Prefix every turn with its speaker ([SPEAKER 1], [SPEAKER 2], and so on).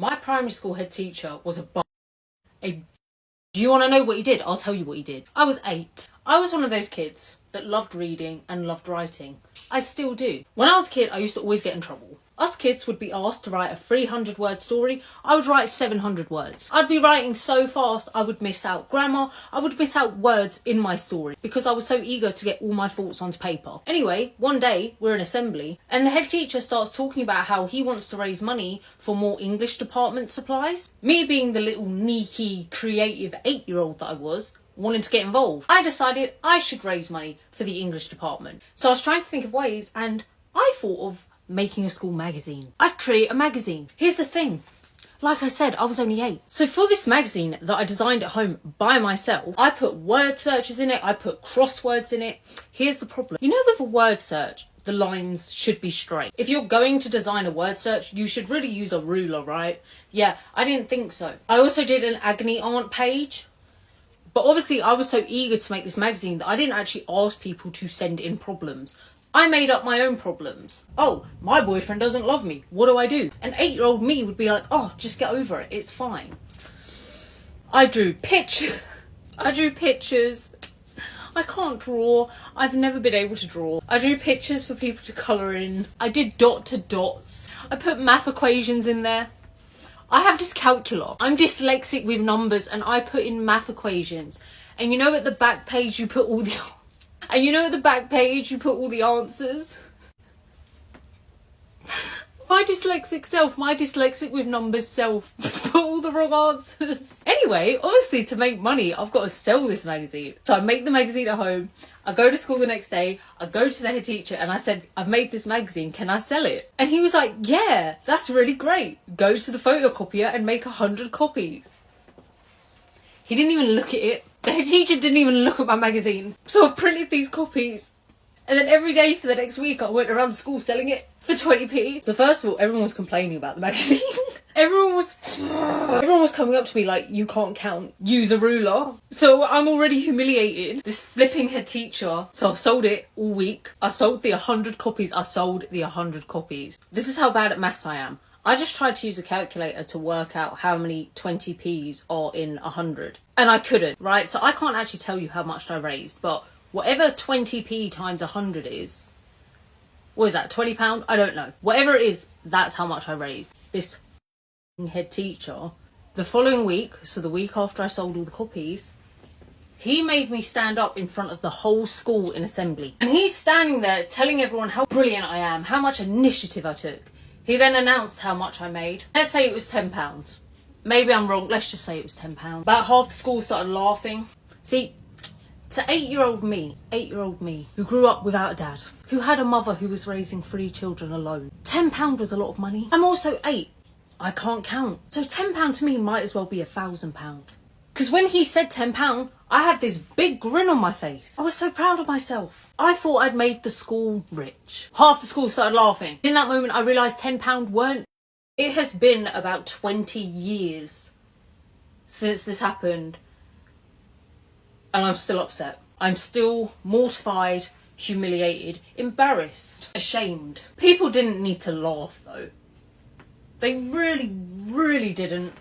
[SPEAKER 1] My primary school head teacher was a Do you want to know what he did? I'll tell you what he did. I was 8. I was one of those kids that loved reading and loved writing. I still do. When I was a kid, I used to always get in trouble. Us kids would be asked to write a 300-word story. I would write 700 words. I'd be writing so fast, I would miss out grammar. I would miss out words in my story because I was so eager to get all my thoughts onto paper. Anyway, one day, we're in assembly, and the head teacher starts talking about how he wants to raise money for more English department supplies. Me being the little sneaky, creative 8-year-old that I was, wanting to get involved, I decided I should raise money for the English department. So I was trying to think of ways, and I thought of making a school magazine. I'd create a magazine. Here's the thing. Like I said, I was only 8. So for this magazine that I designed at home by myself, I put word searches in it, I put crosswords in it. Here's the problem. You know, with a word search, the lines should be straight. If you're going to design a word search, you should really use a ruler, right? Yeah, I didn't think so. I also did an agony aunt page. But obviously I was so eager to make this magazine that I didn't actually ask people to send in problems. I made up my own problems. Oh, my boyfriend doesn't love me. What do I do? An 8-year-old me would be like, oh, just get over it. It's fine. I drew pictures. I can't draw. I've never been able to draw. I drew pictures for people to colour in. I did dot to dots. I put math equations in there. I have dyscalculia. I'm dyslexic with numbers and I put in math equations. And you know at the back page you put all the answers. My dyslexic with numbers self put all the wrong answers. Anyway, obviously to make money, I've got to sell this magazine. So I make the magazine at home. I go to school the next day. I go to the head teacher and I said, I've made this magazine. Can I sell it? And he was like, yeah, that's really great. Go to the photocopier and make 100 copies. He didn't even look at it. The head teacher didn't even look at my magazine. So I printed these copies. And then every day for the next week, I went around school selling it for 20p. So first of all, everyone was complaining about the magazine. Everyone was coming up to me like, you can't count, use a ruler. So I'm already humiliated. This flipping head teacher. So I've sold it all week. I sold the 100 copies. This is how bad at maths I am. I just tried to use a calculator to work out how many 20p's are in 100. And I couldn't, right? So I can't actually tell you how much I raised, but whatever 20p times 100 is, what is that, £20? I don't know. Whatever it is, that's how much I raised. This head teacher, the following week, so the week after I sold all the copies, he made me stand up in front of the whole school in assembly. And he's standing there telling everyone how brilliant I am, how much initiative I took. He then announced how much I made. Let's say it was £10. Maybe I'm wrong, let's just say it was £10. About half the school started laughing. See, to 8-year-old me, who grew up without a dad, who had a mother who was raising 3 children alone, £10 was a lot of money. I'm also 8. I can't count. So £10 to me might as well be £1,000. Because when he said £10, I had this big grin on my face. I was so proud of myself. I thought I'd made the school rich. Half the school started laughing. In that moment, I realised £10 weren't. It has been about 20 years since this happened. And I'm still upset. I'm still mortified, humiliated, embarrassed, ashamed. People didn't need to laugh though. They really, really didn't.